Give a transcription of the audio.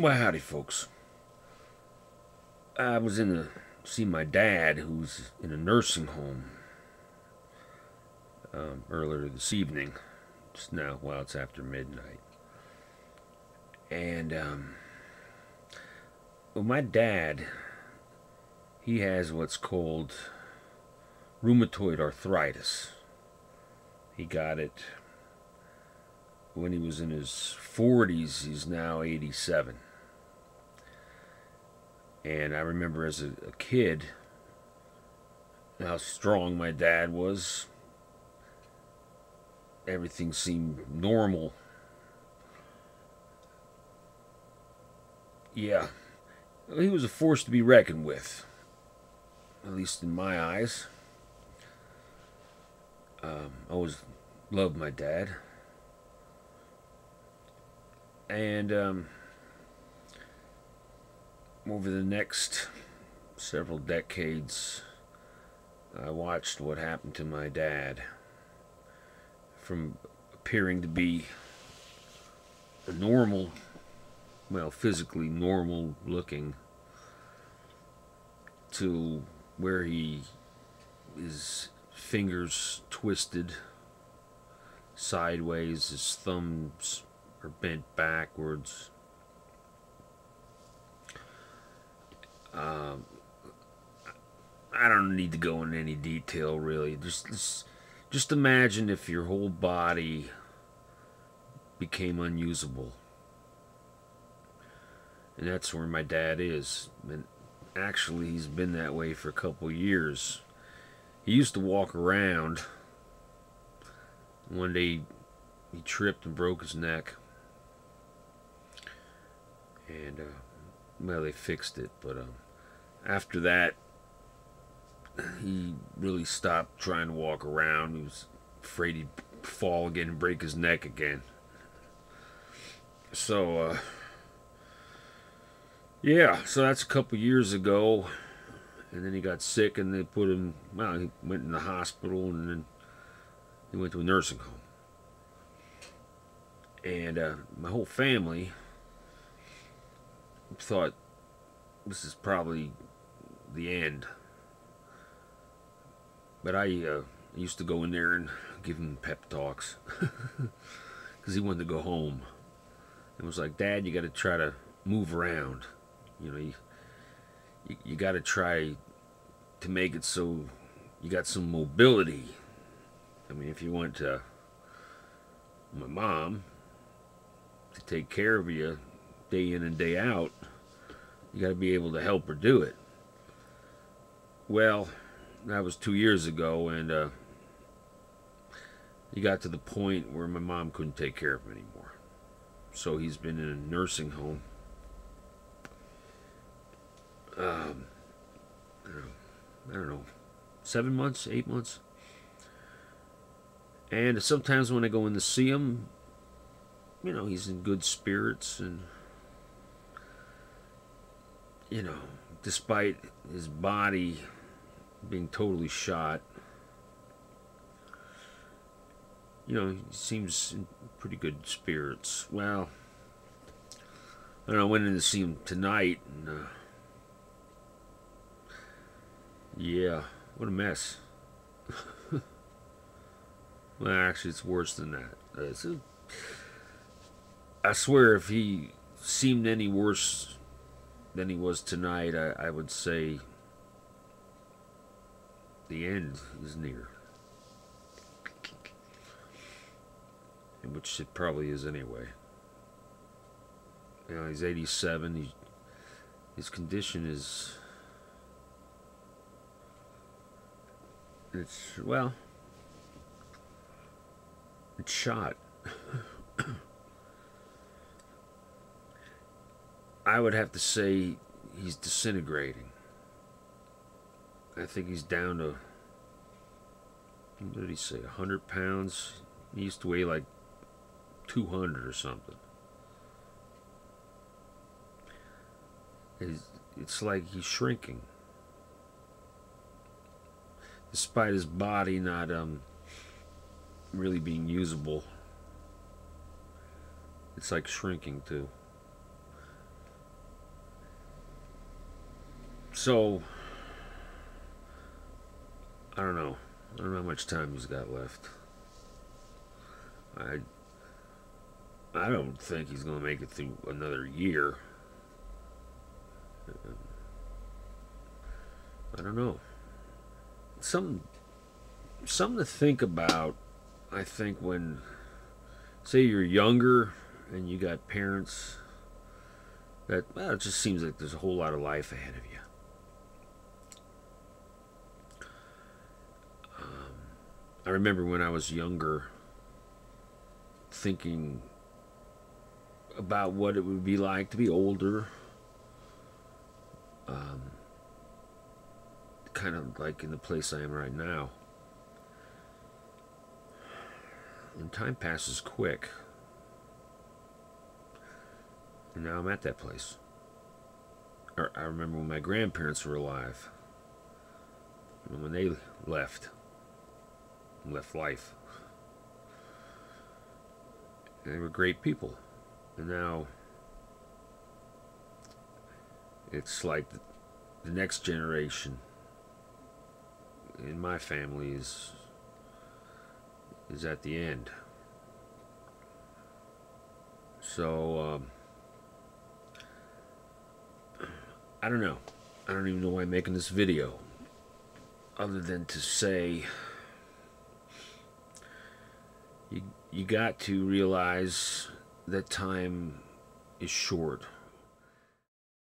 Well, howdy, folks. I was in to see my dad, who's in a nursing home, earlier this evening. Just now, well, it's after midnight. And, well, my dad, he has what's called rheumatoid arthritis. He got it when he was in his 40s. He's now 87. And I remember as a kid how strong my dad was. Everything seemed normal. Yeah, he was a force to be reckoned with, at least in my eyes. I always loved my dad. And over the next several decades, I watched what happened to my dad. From appearing to be a normal, well, physically normal looking, to where his fingers twisted sideways, his thumbs are bent backwards. Um, I don't need to go into any detail, really. Just imagine if your whole body became unusable. And that's where my dad is. And actually, he's been that way for a couple of years. He used to walk around. One day, he tripped and broke his neck. And, well, they fixed it. But after that, he really stopped trying to walk around. He was afraid he'd fall again and break his neck again. So, yeah, so that's a couple years ago. And then he got sick and they put him, well, he went in the hospital and then he went to a nursing home. And my whole family thought this is probably the end. But I used to go in there and give him pep talks because he wanted to go home. It was like, Dad, you got to try to move around. You know, you got to try to make it so you got some mobility. I mean, if you want my mom to take care of you day in and day out, you got to be able to help her do it. Well, that was 2 years ago, and he got to the point where my mom couldn't take care of him anymore. So he's been in a nursing home. I don't know, 7 months, 8 months. And sometimes when I go in to see him, you know, he's in good spirits, and, you know, despite his body being totally shot, you know, he seems in pretty good spirits. Well, I don't know, I went in to see him tonight, and yeah, what a mess. Well, actually, it's worse than that. I swear, if he seemed any worse than he was tonight, I would say the end is near. Which it probably is anyway. You know, he's 87. His condition is... It's, well... It's shot. I would have to say he's disintegrating. I think he's down to, what did he say, 100 pounds? He used to weigh like 200 or something. It's like he's shrinking. Despite his body not really being usable, it's like shrinking too. So I don't know. I don't know how much time he's got left. I I don't think he's going to make it through another year. I don't know. Something something to think about. I think when, say, you're younger and you got parents that, well, it just seems like there's a whole lot of life ahead of you. I remember when I was younger thinking about what it would be like to be older, um, kind of like in the place I am right now. And time passes quick. And now I'm at that place. I remember when my grandparents were alive, and when they left life. And they were great people. And now it's like the next generation in my family is at the end. So I don't know. I don't even know why I'm making this video, other than to say you got to realize that time is short.